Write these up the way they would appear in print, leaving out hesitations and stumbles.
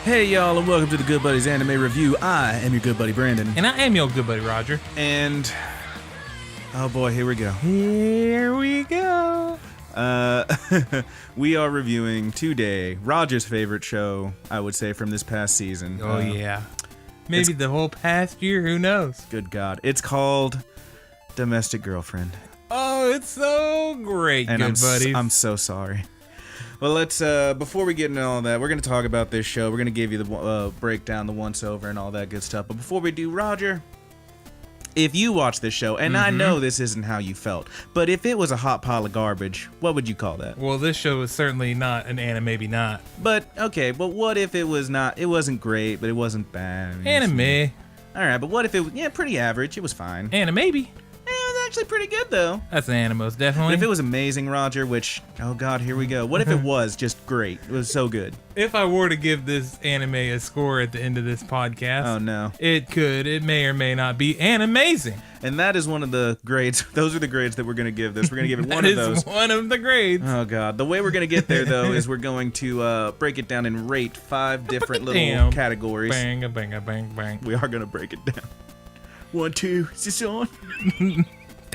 Hey y'all, and welcome to the Good Buddies Anime Review. I am your good buddy Brandon. And I am your good buddy Roger. And, oh boy, here we go. Here we go. We are reviewing today Roger's favorite show, I would say, from this past season. Oh yeah. Maybe the whole past year, who knows? Good God. It's called Domestic Girlfriend. Oh, it's so great, And good buddies. I'm so sorry. Well, let's, before we get into all that, we're going to talk about this show. We're going to give you the breakdown, the once-over, and all that good stuff. But before we do, Roger, if you watch this show, and I know this isn't how you felt, but if it was a hot pile of garbage, what would you call that? Well, this show is certainly not an anime, maybe not. But, okay, but what if it was not, it wasn't great, but it wasn't bad? Anime. Alright, but what if it was, pretty average, it was fine. Anime, maybe. It was actually pretty good, though. That's an animos, definitely. But if it was amazing, Roger, which, oh god, here we go. What if it was just great? It was so good. If I were to give this anime a score at the end of this podcast, Oh no. it may or may not be animazing. And that is one of the grades. Those are the grades that we're going to give this. We're going to give it one of those. That is one of the grades. Oh god. The way we're going to get there, though, is we're going to break it down and rate 5 different little categories. Bang, a bang, a bang, bang. We are going to break it down. 1, 2, is this on?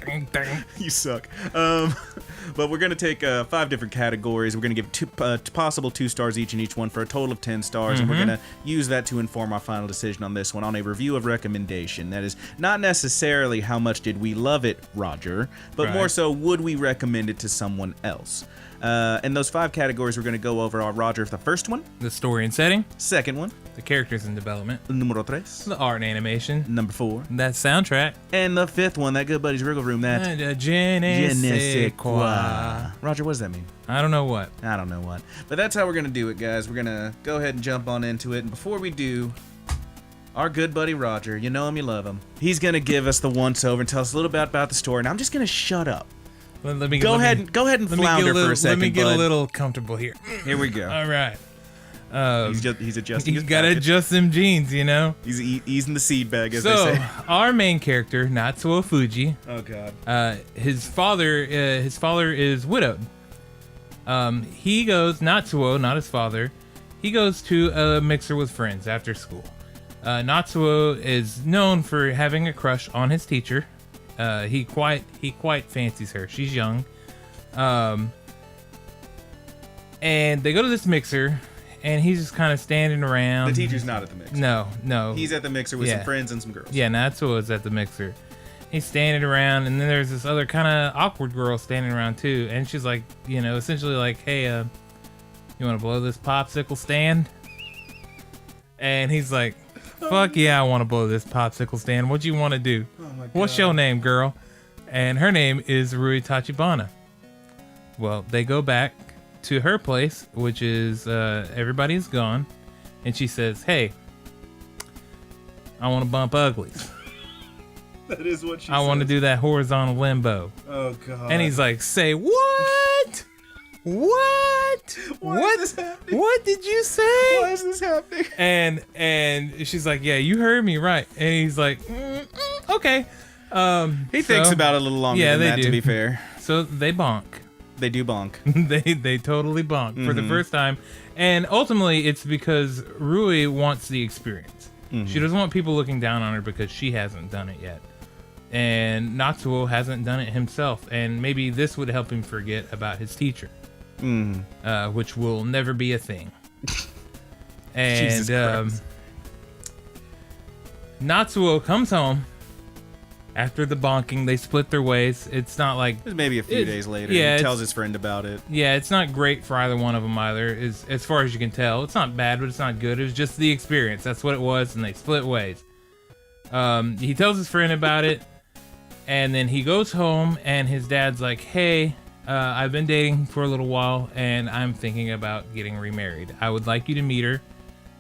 Dang, dang. You suck. But we're going to take 5 different categories. We're going to give possible 2 stars each in each one for a total of 10 stars. And we're going to use that to inform our final decision on this one on a review of recommendation. That is not necessarily how much did we love it, Roger, but more so would we recommend it to someone else. And those 5 categories we're going to go over are, Roger, the first one. The story and setting. Second one. The characters and development. Numero 3. The art and animation. Number 4. That soundtrack. And the 5th one, that Good Buddies Wriggle Room, that... Je ne sais quoi. Roger, what does that mean? I don't know what. I don't know what. But that's how we're going to do it, guys. We're going to go ahead and jump on into it. And before we do, our good buddy Roger, you know him, you love him. He's going to give us the once-over and tell us a little bit about the story. And I'm just going to shut up. Let me go ahead and flounder for a second, Let me get bud. a little comfortable here. Here we go. All right. He's adjusting his gotta package. adjust them jeans, you know? He's easing the seed bag, as they say. Our main character, Natsuo Fuji. Oh, God. His father is widowed. He goes, Natsuo, not his father, he goes to a mixer with friends after school. Natsuo is known for having a crush on his teacher. He quite fancies her. She's young. And they go to this mixer, and he's just kind of standing around. The teacher's not at the mixer. No. He's at the mixer with some friends and some girls. Yeah, Natsuo is at the mixer. He's standing around, and then there's this other kind of awkward girl standing around too, and she's like, essentially like, hey, you want to blow this popsicle stand? And he's like, fuck yeah, I want to blow this popsicle stand. What you want to do? Oh my God. What's your name, girl? And her name is Rui Tachibana. Well, they go back to her place, which is everybody's gone, and she says, hey, I want to bump uglies. That is what she says. I want to do that horizontal limbo. Oh, God. And he's like, say what? What? Why is this happening? What did you say? Why is this happening? And she's like, yeah, you heard me right. And he's like, okay. He thinks about it a little longer than that, to be fair. So they bonk. They do bonk. they totally bonk for the first time. And ultimately, it's because Rui wants the experience. She doesn't want people looking down on her because she hasn't done it yet. And Natsuo hasn't done it himself. And maybe this would help him forget about his teacher. Which will never be a thing. And Natsuo comes home after the bonking. They split their ways. It's not like maybe a few days later. Yeah, he tells his friend about it. Yeah, it's not great for either one of them either. As far as you can tell, it's not bad, but it's not good. It was just the experience. That's what it was, and they split ways. He tells his friend about it, and then he goes home, and his dad's like, "Hey, I've been dating for a little while, and I'm thinking about getting remarried. I would like you to meet her,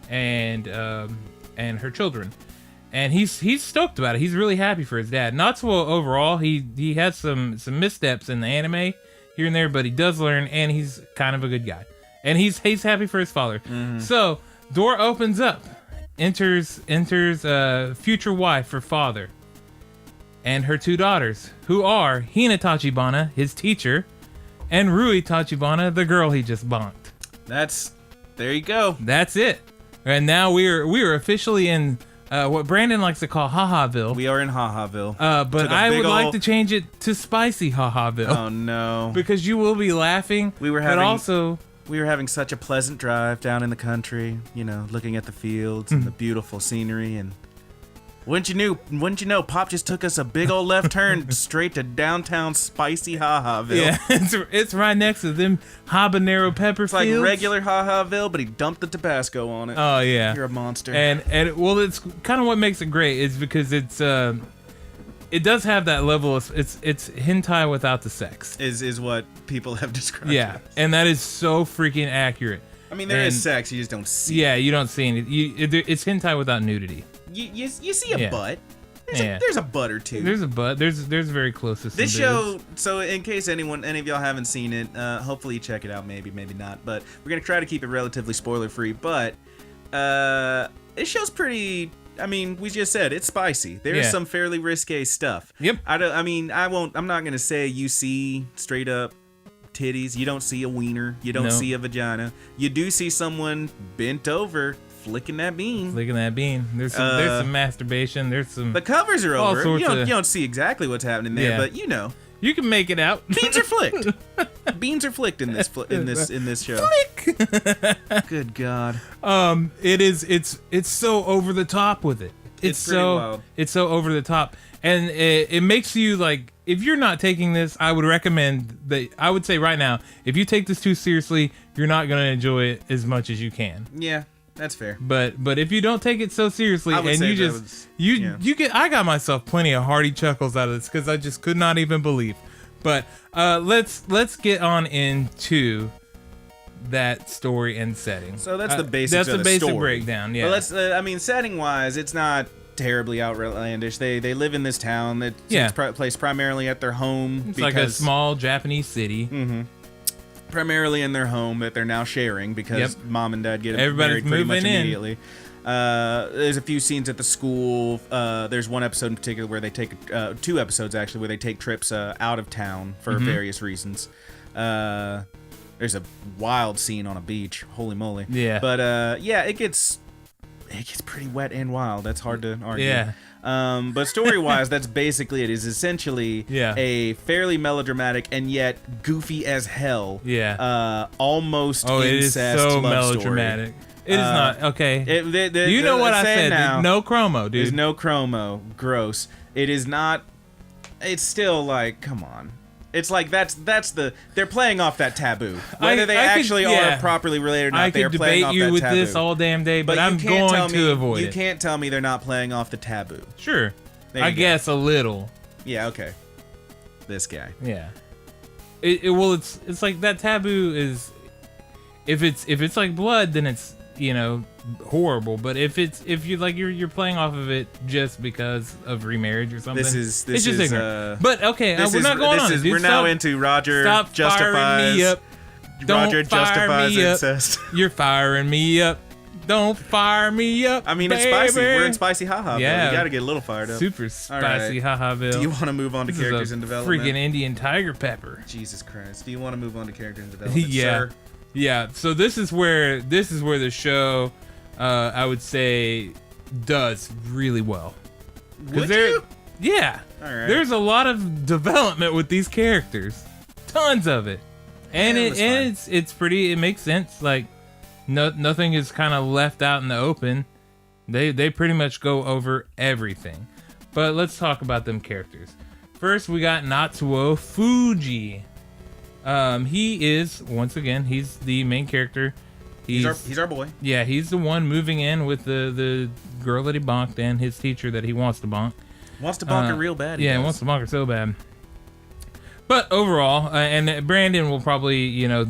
and her children." And he's stoked about it. He's really happy for his dad. Natsuo overall, he has some missteps in the anime here and there, but he does learn, and he's kind of a good guy. And he's happy for his father. So door opens up, enters future wife or father, and her 2 daughters, who are Hina Tachibana, his teacher, and Rui Tachibana, the girl he just bonked. There you go. That's it. And now we are officially in what Brandon likes to call Hahaville. We are in Hahaville. But I would like to change it to Spicy Hahaville. Oh no! Because you will be laughing. We were having such a pleasant drive down in the country. You know, looking at the fields and the beautiful scenery, and wouldn't you know, Pop just took us a big old left turn straight to downtown Spicy Hahaville. Yeah, it's right next to them habanero pepper It's fields. like regular Hahaville, but he dumped the Tabasco on it. Oh yeah, you're a monster. And well, it's kind of what makes it great is because it's it does have that level of it's hentai without the sex. Is what people have described. Yeah, it. and that is so freaking accurate. I mean, there is sex, you just don't see. Yeah, you don't see any. It's hentai without nudity. You see a butt. There's a butt or two. There's a butt. There's very close to some this boobs. show. So in case any of y'all haven't seen it, hopefully you check it out. Maybe not. But we're gonna try to keep it relatively spoiler free. But this show's pretty. I mean, we just said it's spicy. There's some fairly risque stuff. Yep. I'm not gonna say you see straight up titties. You don't see a wiener. You don't see a vagina. You do see someone bent over. Flicking that bean. There's some masturbation. There's some. The covers are all over. sorts You don't see exactly what's happening there, but you know. You can make it out. Beans are flicked. Beans are flicked in this show. Flick. Good God. It's so over the top with it. It's so wild. It's so over the top, and it makes you like. If you're not taking this, I would recommend that. I would say right now, if you take this too seriously, you're not gonna enjoy it as much as you can. Yeah. That's fair. But if you don't take it so seriously and you get, I got myself plenty of hearty chuckles out of this because I just could not even believe. But let's get on into that story and setting. So that's the basics. That's the basic breakdown. Yeah. But let's. Setting wise, it's not terribly outlandish. They live in this town that takes place primarily at their home. It's like a small Japanese city. Mm-hmm. Primarily in their home that they're now sharing because mom and dad get married pretty much immediately. There's a few scenes at the school. There's one episode in particular where they take 2 episodes actually where they take trips out of town for various reasons. There's a wild scene on a beach. Holy moly! Yeah, but it gets pretty wet and wild. That's hard to argue. Yeah. But story-wise, that's basically it. Is essentially a fairly melodramatic and yet goofy as hell. Almost incest it is so love melodramatic. Story. It is not okay. You know what I said? Now, no chromo, dude. There's no chromo. Gross. It is not. It's still like, come on. It's like they're playing off that taboo. Whether they actually are properly related or not, they're playing off that taboo. I could debate you with this all damn day, but I'm going to avoid it. You can't tell me they're not playing off the taboo. Sure. I guess a little. Yeah, okay. This guy. Yeah. It's like that taboo is if it's like blood, then it's, you know, horrible. But if you're playing off of it just because of remarriage or something, it's just ignorant. But okay, we're not going on. We're now into Roger justifies. Firing me up. Roger justifies incest. You're firing me up. Don't fire me up. I mean, baby. It's spicy. We're in Spicy Hahaville. Yeah, we got to get a little fired up. Super spicy Hahaville. Do you want to move on to characters in development? Freaking Indian tiger pepper. Jesus Christ. Do you want to move on to characters in development, sir? Yeah, so this is where the show, I would say, does really well. Would you? Yeah. All right. There's a lot of development with these characters, tons of it, and it's pretty. It makes sense. Like, nothing is kind of left out in the open. They pretty much go over everything. But let's talk about them characters. First, we got Natsuo Fuji. He is, once again, he's the main character. He's our boy. Yeah, he's the one moving in with the girl that he bonked and his teacher that he wants to bonk. Wants to bonk her real bad. Yeah, wants to bonk her so bad. But overall, and Brandon will probably, you know,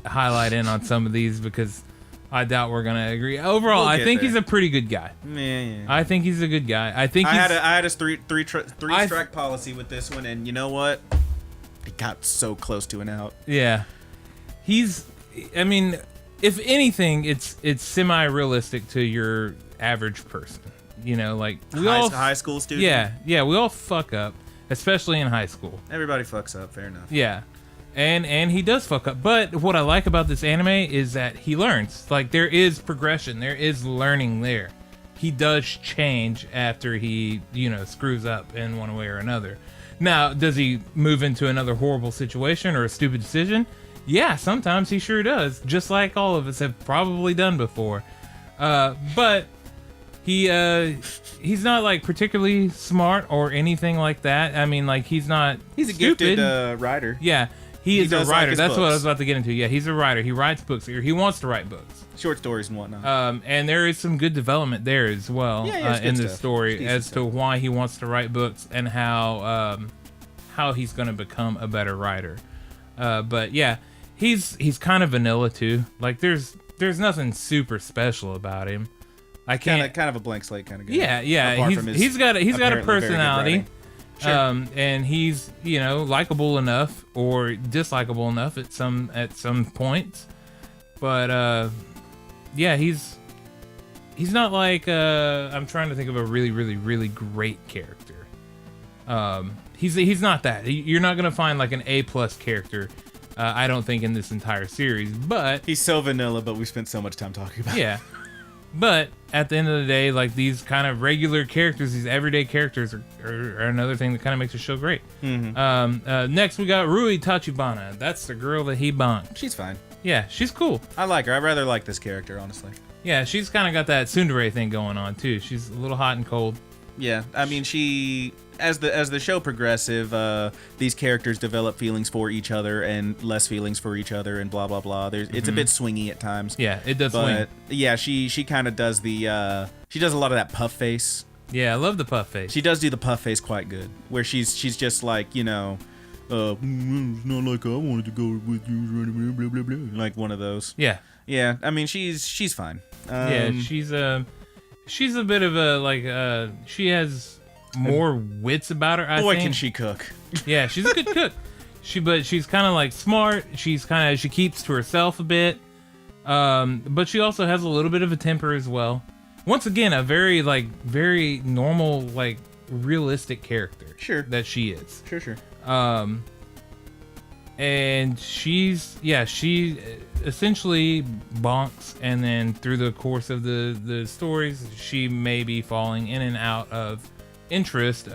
highlight in on some of these because I doubt we're gonna agree. Overall, I think he's a pretty good guy. Yeah. I think he's a good guy. I had a three strike policy with this one, and you know what? It got so close to an out. Yeah, I mean, if anything, it's semi-realistic to your average person. You know, like high school student. Yeah, we all fuck up, especially in high school. Everybody fucks up. Fair enough. Yeah, And he does fuck up. But what I like about this anime is that he learns. Like, there is progression. There is learning there. He does change after he, screws up in one way or another. Now, does he move into another horrible situation or a stupid decision? Yeah, sometimes he sure does. Just like all of us have probably done before. But he's not, like, particularly smart or anything like that. I mean, like, he's not He's a stupid. gifted writer. Yeah. He is a does like writer. his That's what I books. was about to get into. Yeah, he's a writer. He writes books. Or he wants to write books. Short stories and whatnot. And there is some good development there as well it's in good this stuff. story It's decent as to why he wants to write books and how he's going to become a better writer. But yeah, he's kind of vanilla too. Like there's nothing super special about him. I can't. Kind of a blank slate kind of guy. Yeah. Apart from his He's got a apparently very good personality. writing. Sure. And he's likable enough or dislikable enough at some points, but yeah, he's not like I'm trying to think of a really really really great character. He's not that. You're not gonna find like an A+ character. I don't think in this entire series, but He's so vanilla, but we spent so much time talking about. yeah. But at the end of the day, like these kind of regular characters, these everyday characters are another thing that kind of makes the show great. Mm-hmm. Next, we got Rui Tachibana. That's the girl that he bonked. She's fine. Yeah, she's cool. I like her. I rather like this character, honestly. Yeah, she's kind of got that tsundere thing going on too. She's a little hot and cold. Yeah, I mean, she as the show progressive, these characters develop feelings for each other and less feelings for each other, and blah blah blah. It's a bit swingy at times. Yeah, it does swing. But yeah, she kind of does the she does a lot of that puff face. Yeah, I love the puff face. She does do the puff face quite good, where she's just like it's not like I wanted to go with you, blah, blah, blah, like one of those. Yeah. Yeah, I mean she's fine. Yeah, she's a bit of a she has more wits about her. I Boy, think. can she cook! Yeah, she's a good cook. But she's kind of like smart. She keeps to herself a bit. But she also has a little bit of a temper as well. Once again, a very normal, like realistic character. Sure. That she is. Sure. And she essentially bonks, and then through the course of the stories, she may be falling in and out of interest with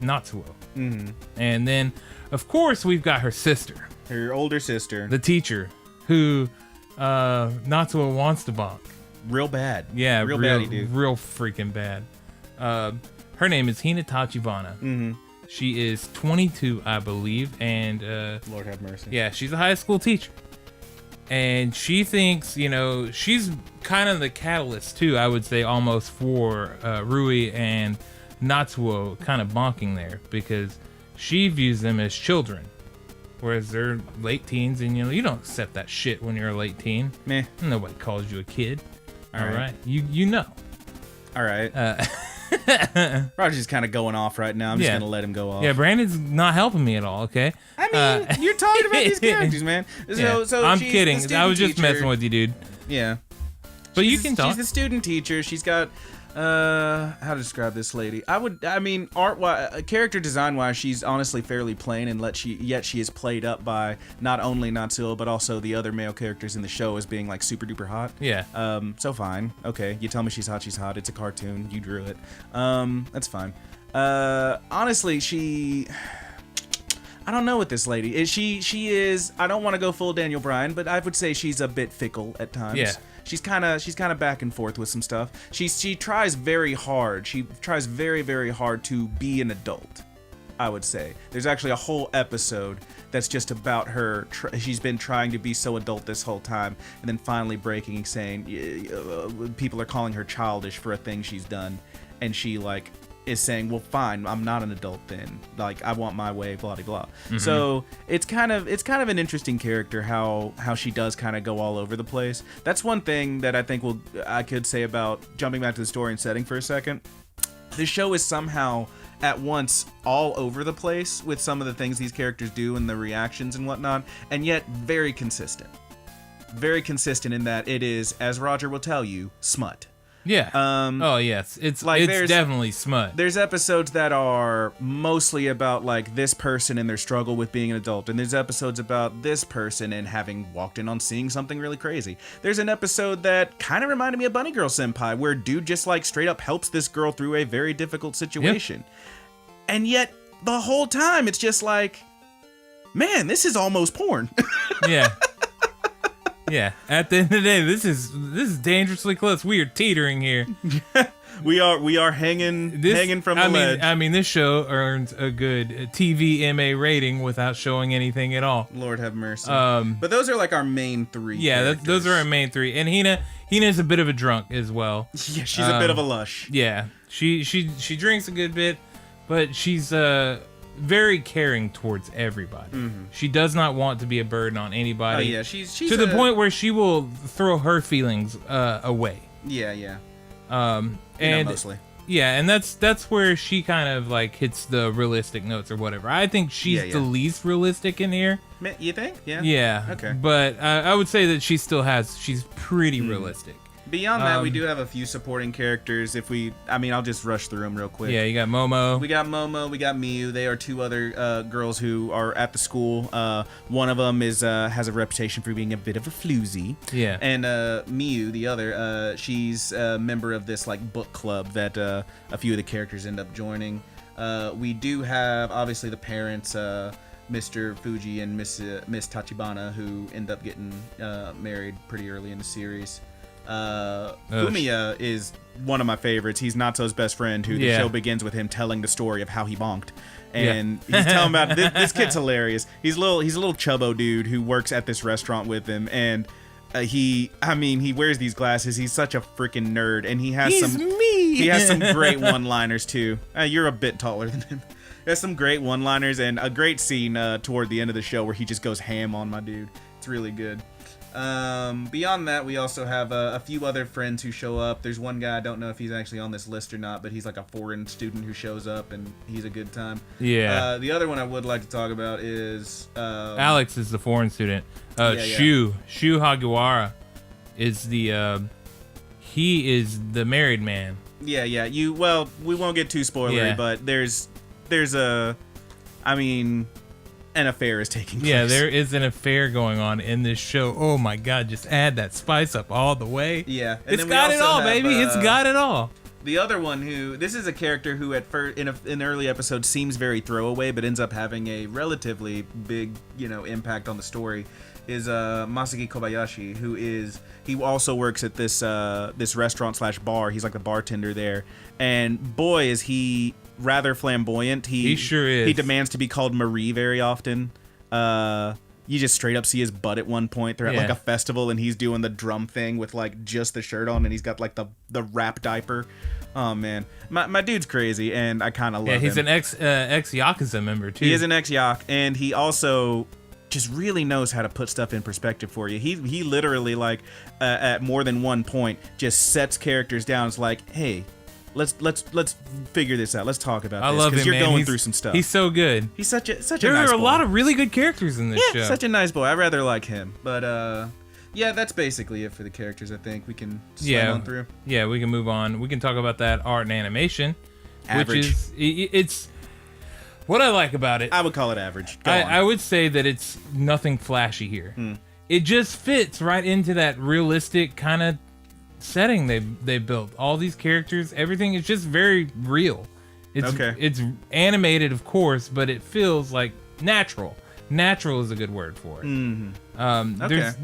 Natsuo. Mm-hmm. And then, of course, we've got her sister, Her older sister, the teacher, who Natsuo wants to bonk. real bad. Yeah, real baddie, dude. real freaking bad. Her name is Hina Tachibana. Mm-hmm. She is 22, I believe, and Lord have mercy. yeah, she's a high school teacher. And she thinks, she's kind of the catalyst too, I would say, almost for Rui and Natsuo kind of bonking there, because she views them as children, whereas they're late teens, and you don't accept that shit when you're a late teen. Meh. Nobody calls you a kid. All right. You know. All right. Roger's kind of going off right now. I'm just gonna let him go off. Yeah, Brandon's not helping me at all. Okay. I mean, you're talking about these characters, man. So I'm she's kidding. the student I was just teacher. messing with you, dude. Yeah. But you can talk. She's the student teacher. She's got how to describe this lady? Art-wise, character design-wise, she's honestly fairly plain, and yet she is played up by not only Natsuo but also the other male characters in the show as being like super duper hot. Yeah. So fine. Okay, you tell me she's hot. She's hot. It's a cartoon. You drew it. That's fine. Honestly, I don't know what this lady is. She is. I don't want to go full Daniel Bryan, but I would say she's a bit fickle at times. Yeah. She's kind of back and forth with some stuff. She tries very hard. She tries very, very hard to be an adult, I would say. There's actually a whole episode that's just about her. She's been trying to be so adult this whole time, and then finally breaking and saying people are calling her childish for a thing she's done, and she is saying, well, fine, I'm not an adult then. I want my way, blah blah blah. Mm-hmm. So it's kind of an interesting character how she does kind of go all over the place. That's one thing that I think I could say about jumping back to the story and setting for a second. This show is somehow at once all over the place with some of the things these characters do and the reactions and whatnot, and yet very consistent. Very consistent in that it is, as Roger will tell you, smut. Yeah. Oh yes, it's definitely smut. There's episodes that are mostly about like this person and their struggle with being an adult, and there's episodes about this person and having walked in on seeing something really crazy. There's an episode that kind of reminded me of Bunny Girl Senpai, where dude just like straight up helps this girl through a very difficult situation, and yet the whole time it's just like, man, this is almost porn. Yeah. Yeah, at the end of the day, this is dangerously close. We are teetering here. we are hanging from the ledge. I mean, this show earns a good TVMA rating without showing anything at all. Lord have mercy. But those are like our main three. Yeah, those are our main three. And Hina's a bit of a drunk as well. Yeah, she's a bit of a lush. Yeah, she drinks a good bit, but she's very caring towards everybody. Mm-hmm. She does not want to be a burden on anybody. Oh yeah, she's to the point where she will throw her feelings away. Yeah. And mostly. Yeah, and that's where she kind of like hits the realistic notes or whatever. I think she's the least realistic in here. You think? Yeah. Yeah. Okay. But I would say that she's pretty realistic. Beyond that, we do have a few supporting characters. I'll just rush through them real quick. Yeah, you got Momo. We got Miyu. They are two other girls who are at the school. One of them has a reputation for being a bit of a floozy. Yeah. And Miyu, the other, she's a member of this like book club that a few of the characters end up joining. We do have obviously the parents, Mr. Fuji and Miss Tachibana, who end up getting married pretty early in the series. Fumiya is one of my favorites. He's Natsu's best friend, who the show begins with him telling the story of how he bonked. And he's telling about this kid's hilarious. He's a little chubbo dude who works at this restaurant with him, and he wears these glasses. He's such a freaking nerd, and he has some great one-liners too. You're a bit taller than him. He has some great one-liners and a great scene toward the end of the show where he just goes ham on my dude. It's really good. Beyond that, we also have a few other friends who show up. There's one guy, I don't know if he's actually on this list or not, but he's like a foreign student who shows up, and he's a good time. Yeah. The other one I would like to talk about is Alex is the foreign student. Shu Hagiwara is he is the married man. Yeah. We won't get too spoilery, but there's an affair is taking place. Yeah, there is an affair going on in this show. Oh my god, just add that spice up all the way. Yeah. It's got it all, baby. It's got it all. The other one this is a character who at first, in an early episode seems very throwaway, but ends up having a relatively big, impact on the story, is Masaki Kobayashi, he also works at this restaurant / bar. He's like the bartender there. And boy, is he rather flamboyant. He sure is. He demands to be called Marie very often. You just straight up see his butt at one point. They're at like a festival, and he's doing the drum thing with like just the shirt on, and he's got like the rap diaper. Oh man, my dude's crazy, and I kind of love him. Yeah, he's an ex Yakuza member too. He is an ex Yak, and he also just really knows how to put stuff in perspective for you. He literally like at more than one point just sets characters down. It's like, hey, let's figure this out. Let's talk about this. I love him, you're man. going through some stuff. He's so good. He's such a nice boy. There are a lot of really good characters in this show. Such a nice boy. I rather like him. But yeah, that's basically it for the characters. I think we can slam on through. Yeah, we can move on. We can talk about that art and animation. Average. Which is it's what I like about it. I would call it average. I would say that it's nothing flashy here. It just fits right into that realistic kind of setting they built. All these characters, everything is just very real. It's animated, of course, but it feels like natural. Natural is a good word for it.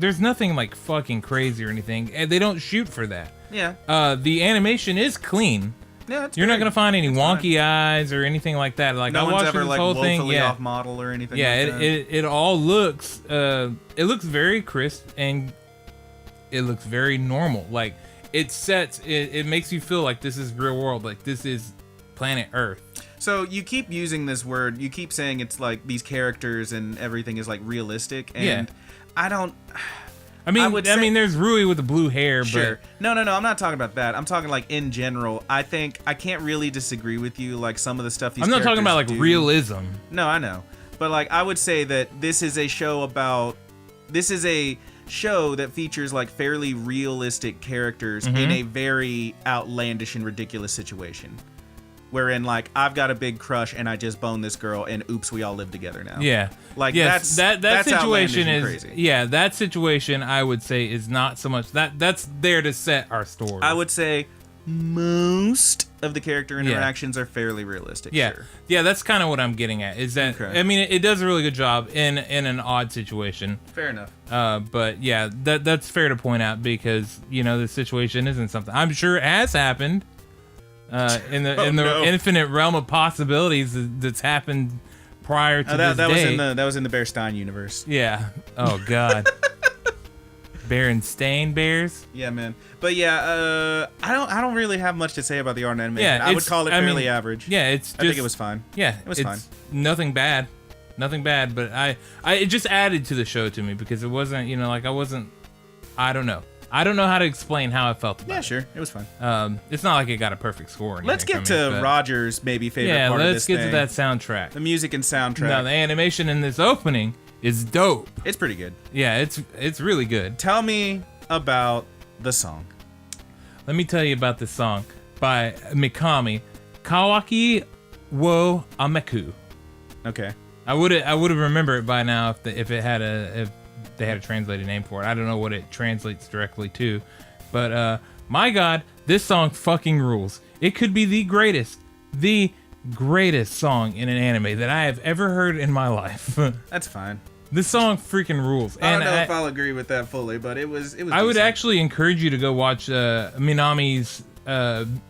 There's nothing like fucking crazy or anything, and they don't shoot for that. Yeah. The animation is clean. Yeah, you're not gonna find any wonky eyes or anything like that. Like no I one's watched ever this like whole woefully thing. Yeah. off model or anything. Yeah, like that. it all looks very crisp, and it looks very normal. Like it makes you feel like this is real world. Like this is planet Earth. So you keep using this word. You keep saying it's like these characters and everything is like realistic. And I don't. I mean, there's Rui with the blue hair, sure. but No, I'm not talking about that. I'm talking like in general. I think I can't really disagree with you. Like some of the stuff I'm not talking about like realism. No, I know, but like I would say that this is a show about. This is a show that features like fairly realistic characters in a very outlandish and ridiculous situation. Wherein, like, I've got a big crush and I just boned this girl, and oops, we all live together now. Yeah, like yes, that situation is crazy. Yeah, that situation I would say is not so much that's there to set our story. I would say most of the character interactions are fairly realistic. Yeah, sure. Yeah, that's kind of what I'm getting at. Is that I mean, it does a really good job in an odd situation. Fair enough. But yeah, that's fair to point out because the situation isn't something I'm sure it has happened. In the infinite realm of possibilities that's happened prior to this day. That was in the Bear Stein universe. Yeah. Oh God. Berenstain Bears. Yeah, man. But yeah, I don't really have much to say about the art and animation. Yeah, I would call it fairly average. Yeah, I think it was fine. Yeah, it was fine. Nothing bad. But it just added to the show to me because it wasn't, I don't know. I don't know how to explain how I felt about it. Yeah, sure. It was fine. It's not like it got a perfect score. Let's get to Roger's maybe favorite part of this thing. Yeah, let's get to that soundtrack. The music and soundtrack. No, the animation in this opening is dope. It's pretty good. Yeah, it's really good. Tell me about the song. Let me tell you about this song by Mikami Kawaki wo Ameku. Okay. I would have remembered it by now if they had a translated name for it. I don't know what it translates directly to, but my God, this song fucking rules. It could be the greatest song in an anime that I have ever heard in my life. That's fine. This song freaking rules. I don't know if I'll agree with that fully, but it was. I would actually encourage you to go watch Minami's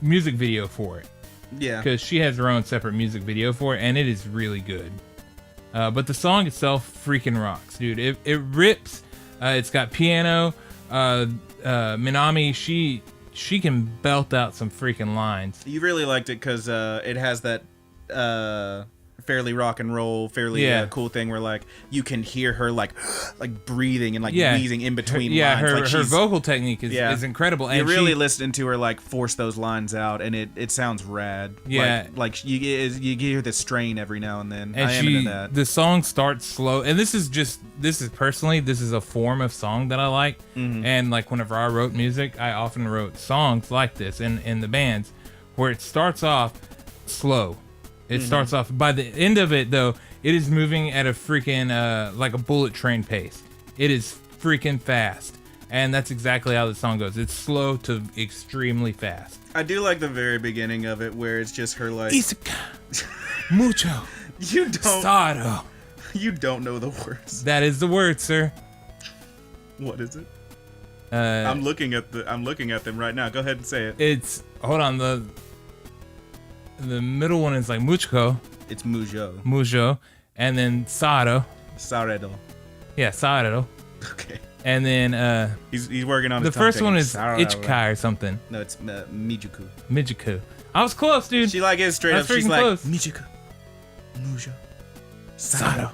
music video for it. Yeah. Because she has her own separate music video for it, and it is really good. But the song itself freaking rocks, dude. It rips. It's got piano. Minami, she can belt out some freaking lines. You really liked it because it has that fairly rock and roll, fairly cool thing where like you can hear her like breathing and like wheezing in between lines. Her vocal technique is incredible. And you're really listening to her like force those lines out, and it sounds rad. Yeah, like you hear the strain every now and then. And I am into that. The song starts slow, and this is a form of song that I like. Mm-hmm. And like whenever I wrote music, I often wrote songs like this in the bands, where it starts off slow. It starts off. By the end of it, though, it is moving at a freaking like a bullet train pace. It is freaking fast, and that's exactly how the song goes. It's slow to extremely fast. I do like the very beginning of it, where it's just her like Isuka, mucho. Sado. You don't know the words. That is the word, sir. What is it? I'm looking at them right now. Go ahead and say it. Hold on. The middle one is like mucho. It's mujo. Mujo. And then sado. Saredo. Yeah, saredo. Okay. And then he's working on the first one is Ichikai or something. No, it's Mijuku. Mijuku. I was close, dude. She like is straight up. She's like close. Mijuku. Mujo. Sado.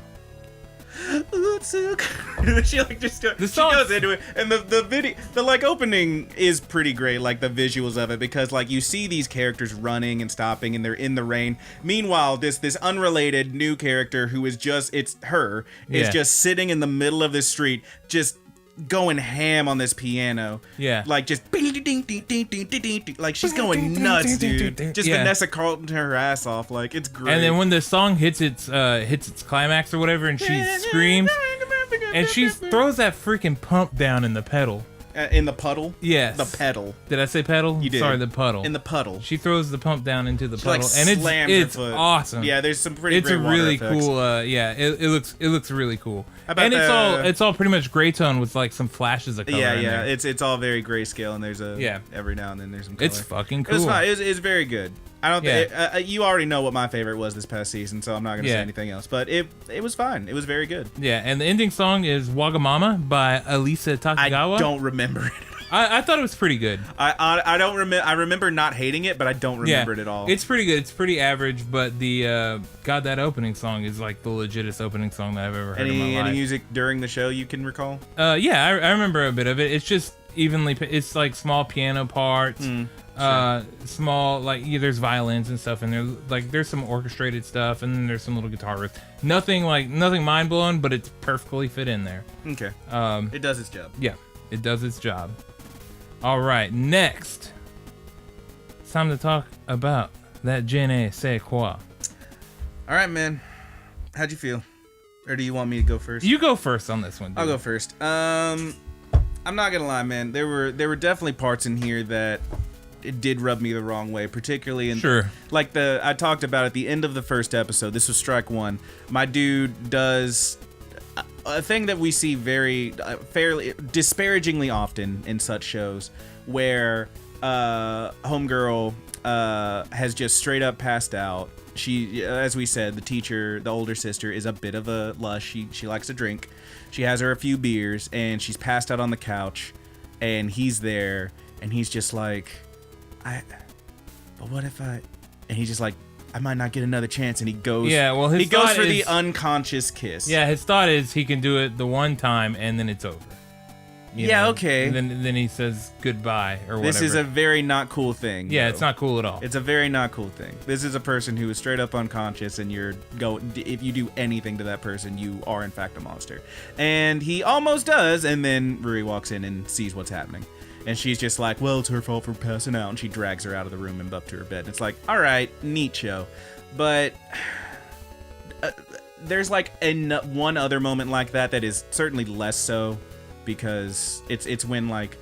She like just goes into it, and the video, the like opening is pretty great, like the visuals of it, because like you see these characters running and stopping, and they're in the rain. Meanwhile, this unrelated new character who is just is just sitting in the middle of this street, just going ham on this piano. Yeah. Like just like she's going nuts, dude. Just Vanessa Carlton her ass off. Like it's great. And then when the song hits its climax or whatever, and she screams, and she throws that freaking pump down in the pedal. In the puddle? Yes. The pedal. Did I say pedal? You did. Sorry, the puddle. In the puddle. She throws the pump down into the puddle, like and it's awesome. Yeah, there's some pretty great water effects. Cool. It looks really cool. And it's all pretty much gray tone with like some flashes of color. Yeah. It's all very grayscale, and there's every now and then there's some color. It's fucking cool. It was fine. It's very good. I don't think you already know what my favorite was this past season, so I'm not gonna say anything else. But it was fine. It was very good. Yeah, and the ending song is Wagamama by Elisa Takegawa. I don't remember it. I thought it was pretty good. I don't remember. I remember not hating it, but I don't remember it at all. It's pretty good. It's pretty average, but the that opening song is like the legitest opening song that I've ever heard in my life. Any music during the show you can recall? Yeah, I remember a bit of it. It's just evenly. It's like small piano parts. Small, like, there's violins and stuff, and there's some orchestrated stuff, and then there's some little guitar riffs. Nothing mind blowing, but it's perfectly fit in there. Okay. It does its job. Yeah, it does its job. All right, next, it's time to talk about that je ne sais quoi. All right, man. How'd you feel? Or do you want me to go first? You go first on this one, dude. I'll go first. I'm not gonna lie, man. There were definitely parts in here that it did rub me the wrong way, particularly in like I talked about at the end of the first episode. This was strike one. My dude does a thing that we see very fairly disparagingly often in such shows, where homegirl has just straight up passed out. She, as we said, the teacher, the older sister, is a bit of a lush. She likes to drink. She has her a few beers, and she's passed out on the couch, and he's there, and he's just like, but what if and he's just like, I might not get another chance, and he goes, he goes for the unconscious kiss. Yeah, his thought is he can do it the one time, and then it's over. You know? Okay. And then he says goodbye or whatever. This is a very not cool thing. Yeah, though. It's not cool at all. It's a very not cool thing. This is a person who is straight up unconscious, and if you do anything to that person, you are in fact a monster. And he almost does, and then Rui walks in and sees what's happening. And she's just like, well, it's her fault for passing out. And she drags her out of the room and up to her bed. And it's like, all right, neat show. But there's like one other moment like that is certainly less so, because it's when like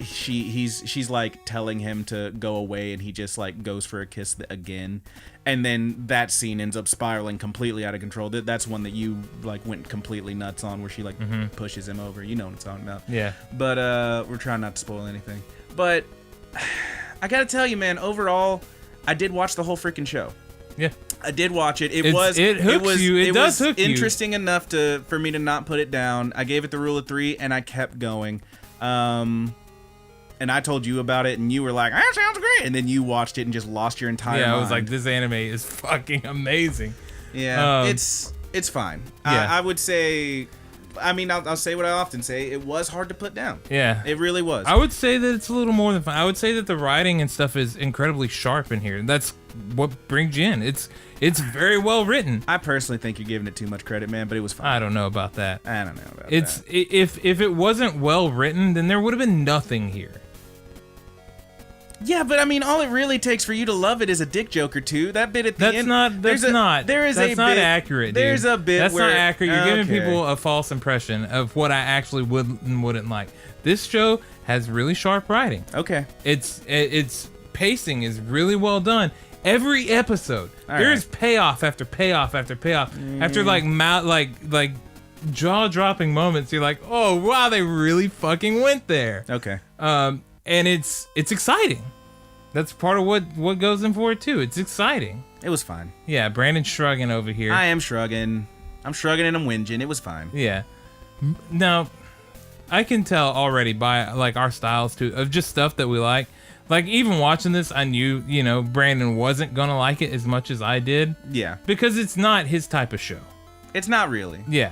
she's like telling him to go away, and he just like goes for a kiss again, and then that scene ends up spiraling completely out of control. That's one that you like went completely nuts on, where she like pushes him over. You know what I'm talking about. Yeah. But we're trying not to spoil anything. But I gotta tell you, man, overall, I did watch the whole freaking show. Yeah. I did watch it. It does hook you. Interesting enough for me to not put it down. I gave it the rule of 3, and I kept going. And I told you about it, and you were like, "That sounds great." And then you watched it and just lost your entire mind. I was like, "This anime is fucking amazing." Yeah, it's fine. Yeah. I would say. I mean, I'll say what I often say. It was hard to put down. Yeah. It really was. I would say that it's a little more than fun. I would say that the writing and stuff is incredibly sharp in here. That's what brings you in. It's very well written. I personally think you're giving it too much credit, man, but it was fine. I don't know about that. I don't know about that. If it wasn't well written, then there would have been nothing here. Yeah, but I mean, all it really takes for you to love it is a dick joke or two. That bit at the end. That's not accurate, dude. There's a bit that's where... not accurate. You're giving people a false impression of what I actually would and wouldn't like. This show has really sharp writing. Okay. Its pacing is really well done. Every episode, there's payoff after payoff after payoff. After like jaw-dropping moments, you're like, oh wow, they really fucking went there. Okay. And it's exciting. That's part of what goes in for it too. It's exciting. It was fine. Yeah, Brandon's shrugging over here. I am shrugging. I'm shrugging and I'm whinging. It was fine. Yeah. Now, I can tell already by like our styles too, of just stuff that we like. Like even watching this, I knew, Brandon wasn't gonna like it as much as I did. Yeah. Because it's not his type of show. It's not really. Yeah.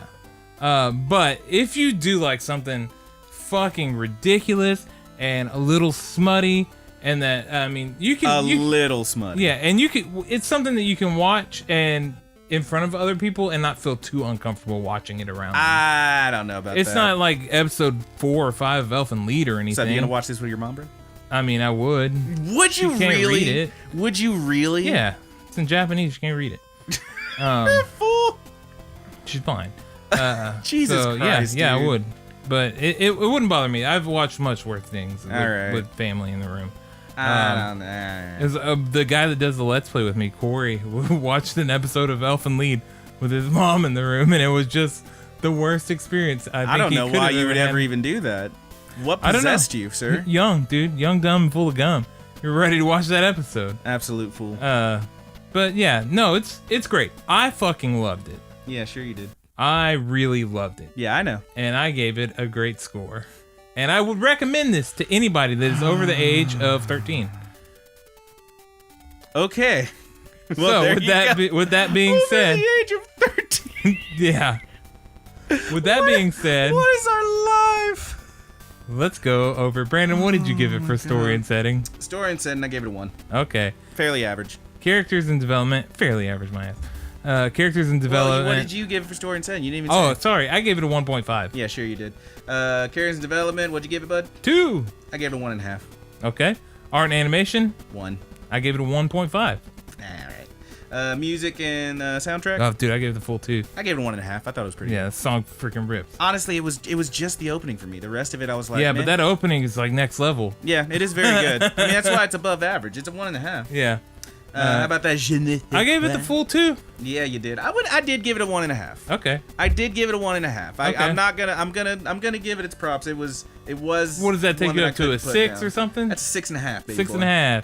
But if you do like something fucking ridiculous and a little smutty, and that, I mean, you can... little smutty. Yeah, and it's something that you can watch and in front of other people and not feel too uncomfortable watching it around them. I don't know about that. It's not like episode 4 or 5 of Elfen Lied or anything. So you gonna watch this with your mom, bro? I mean, I would. Would you can't really? Read it. Would you really? Yeah. It's in Japanese. You can't read it. Fool. She's blind. Jesus Christ, Yeah, dude. I would. But it wouldn't bother me. I've watched much worse things with family in the room. I don't know. The guy that does the Let's Play with me, Corey, watched an episode of Elfen Lied with his mom in the room, and it was just the worst experience. I don't know why you would ever even do that. What possessed you, sir? Young, dude. Young, dumb, and full of gum. You're ready to watch that episode. Absolute fool. But yeah, no, it's great. I fucking loved it. Yeah, sure you did. I really loved it. Yeah, I know. And I gave it a great score. And I would recommend this to anybody that is over the age of 13. Okay. Well, so with that being said, over the age of 13. Yeah. With that being said, what is our life? Let's go over. Brandon, what did you give it for story and setting? Story and setting, I gave it a 1. Okay. Fairly average. Characters and development, fairly average, my ass. Characters and development. What did you give it for story and setting? You didn't even say. Oh, sorry. I gave it a 1.5. Yeah, sure you did. Characters and development, what'd you give it, bud? 2. I gave it a 1.5. Okay. Art and animation. 1. I gave it a 1.5. Alright. Music and soundtrack? Oh, dude, I gave it the full 2. I gave it a 1.5. I thought it was pretty Yeah, good. the song freaking rips. Honestly, it was just the opening for me. The rest of it, I was like, Yeah, man. but that opening is like next level. Yeah, it is very good. I mean, that's why it's above average. It's a 1.5. Yeah. How about that? I gave it the full 2. Yeah, you did. I did give it a 1.5. Okay. I did give it a 1.5. Okay. I'm gonna give it its props. It was. What does that take one you I up to? A couldn't put 6 down. or something? That's a 6.5. Baby 6.5.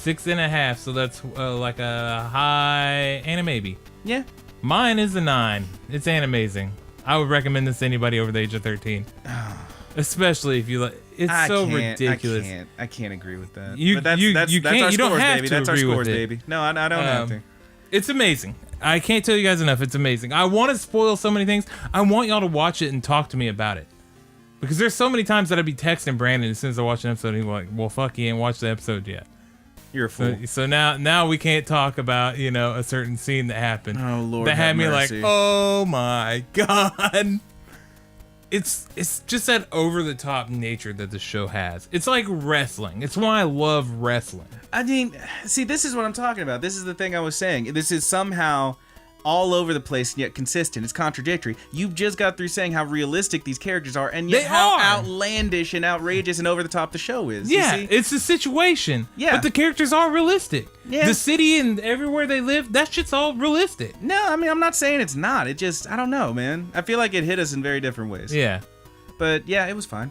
6.5. So that's like a high and a maybe. Yeah. Mine is a 9. It's animazing. I would recommend this to anybody over the age of 13. Especially if you like. It's so ridiculous. I can't agree with that. You But that's can't. our You don't scores, have baby. to That's our agree with scores, it. baby. No, I don't have to. It's amazing. I can't tell you guys enough. It's amazing. I want to spoil so many things. I want y'all to watch it and talk to me about it. Because there's so many times that I'd be texting Brandon as soon as I watch an episode, and he's like, well, fuck, he ain't watched the episode yet. You're a fool. So now we can't talk about, a certain scene that happened. Oh, Lord, that had have me mercy. like, oh my God. It's just that over-the-top nature that the show has. It's like wrestling. It's why I love wrestling. I mean, see, this is what I'm talking about. This is the thing I was saying. This is somehow all over the place and yet consistent. It's contradictory. You've just got through saying how realistic these characters are, and yet They how are. outlandish and outrageous and over the top the show is. Yeah, You see? it's the situation. Yeah. But the characters are realistic. Yeah. The city and everywhere they live, that shit's all realistic. No, I mean, I'm not saying it's not. It just, I don't know, man. I feel like it hit us in very different ways. Yeah. But yeah, it was fine.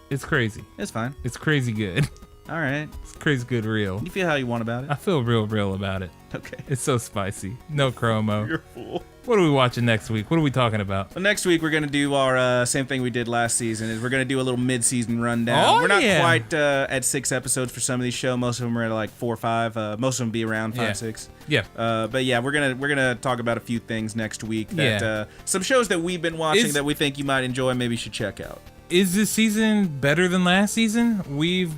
It's crazy. It's fine. It's crazy good. All right. It's crazy good real. You feel how you want about it. I feel real about it. Okay. It's so spicy. No chromo. You're a fool. What are we watching next week? What are we talking about? Well, next week we're gonna do our same thing we did last season. Is we're gonna do a little mid-season rundown. Oh, we're not yeah. quite at 6 episodes for some of these shows. Most of them are at like 4 or 5. Most of them be around 5, Yeah. 6. Yeah. But yeah, we're gonna talk about a few things next week. That Yeah. some shows that we've been watching Is- that we think you might enjoy. Maybe you should check out. Is this season better than last season? We've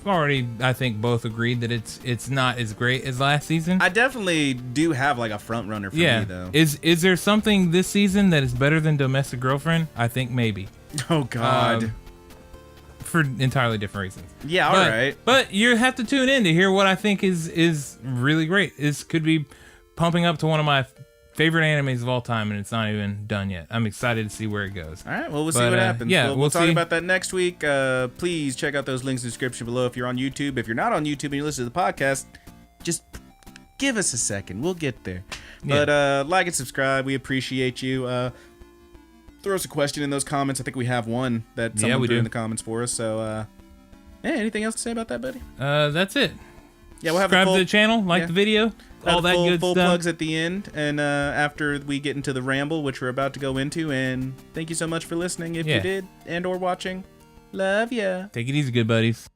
already, I think, both agreed that it's not as great as last season. I definitely do have like a front runner for me though. Is there something this season that is better than Domestic Girlfriend? I think maybe. Oh God. For entirely different reasons. Yeah. All right. But you have to tune in to hear what I think is really great. This could be pumping up to one of my favorite animes of all time, and it's not even done yet. I'm excited to see where it goes. All right, well, we'll see what happens. Yeah, we'll talk see. about that next week. Please check out those links in the description below if you're on YouTube. If you're not on YouTube and you listen to the podcast, just give us a second. We'll get there. Yeah. But like and subscribe. We appreciate you. Throw us a question in those comments. I think we have one that someone we threw do. in the comments for us. So, anything else to say about that, buddy? That's it. Yeah, we'll have Subscribe the full, to the channel, like yeah. the video, all that good full stuff. plugs at the end, and after we get into the ramble, which we're about to go into. And thank you so much for listening. If Yeah. you did and or watching, love ya. Take it easy, good buddies.